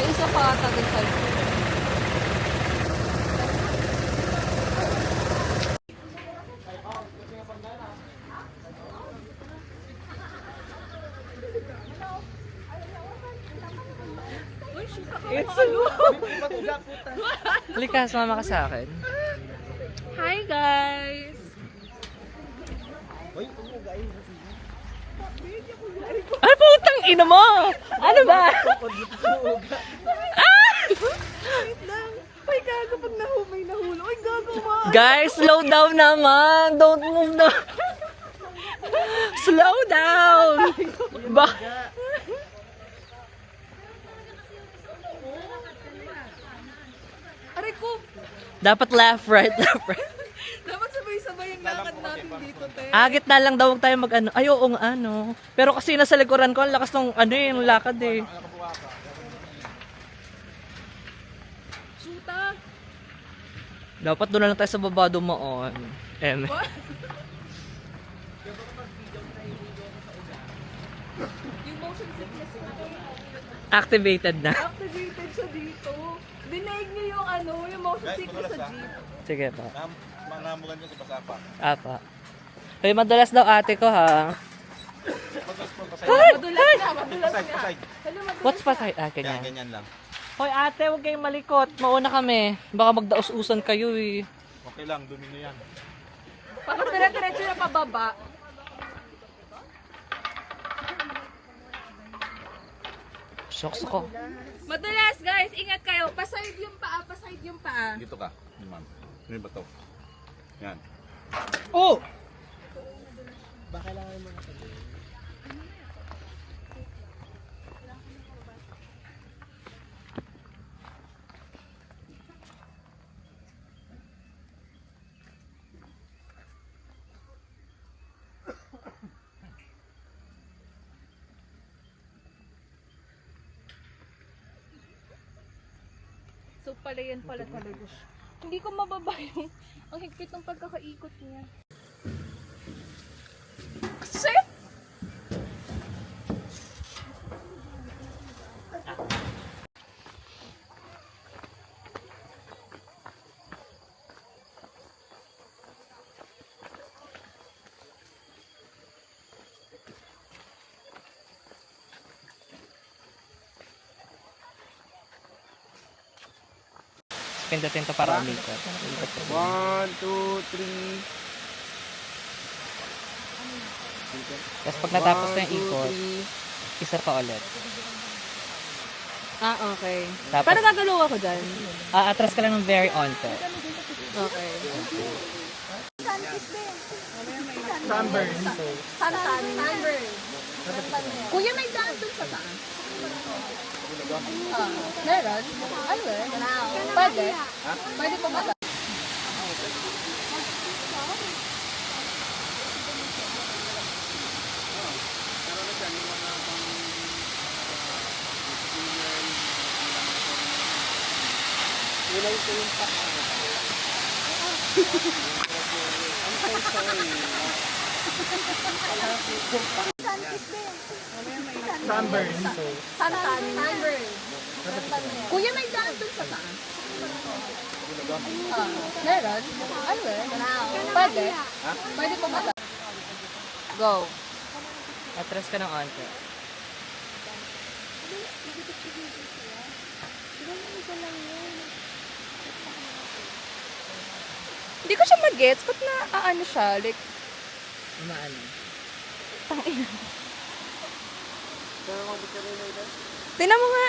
May isa pa ata dun sa It's Halika, sumama ka sa akin. Hi guys! Ay, putang ina mo! Ano ba? Ay, gago pag may nahulog. Ay, gago ma. Guys, slow down naman! Don't move na! Slow down! Ba? Aray ko. Dapat left, right, left, right. Dapat sabay-sabay ang lakad natin dito, te. Agit na lang daw huwag tayo mag-ano. Ay, oo nga, ano. Pero kasi nasa likuran ko, ang lakas ng ano yung lakad eh. Suta. Dapat doon na lang tayo sa baba dumaan. Yung motion sickness na Activated na. activated siya dito. Dinaig niyo yung ano, yung motion sickness sa jeep. Sige pa. Manamugan dyan sa Basapa. Apa. Hoy, madalas daw ate ko ha. Madulas na. Pasay. Hello, madulas What's na. pa sa Yan, ganyan? ganyan lang. Hoy ate, huwag kayong malikot. Mauna kami. Baka magdaus-usan kayo eh. Okay lang, domino yan. Bakit dire-diretso na pababa? Shocks ako. Madulas, guys. Ingat kayo. Paside yung paa. Paside yung paa. Dito ka, ma'am. Ano ba to? Yan. Oh! So pala yan pala talaga siya. Hindi ko mababa yung ang higpit ng pagkakaikot niya. Shit! Pindutin to para umikot. 1, 2, 3. Tapos pag natapos na yung ikot, isa pa ulit. Ah, okay. Tapos, Paano gagalaw ako dyan? atras ka lang ng very onte. Okay. Sunburn. Sunburn. Kuya, may daan dun sa taas. Meron? Ano eh? Pwede? Pwede po ba? Sunburn. Sunburn. Kuya, may daan dun sa taas. Meron? Ano eh? Pwede? Pwede po ba? Go. Atras ka ng onte. Hindi ko siya mag-gets. Ba't na ano siya? Like, Umaano? tangina. Tingnan mo nga.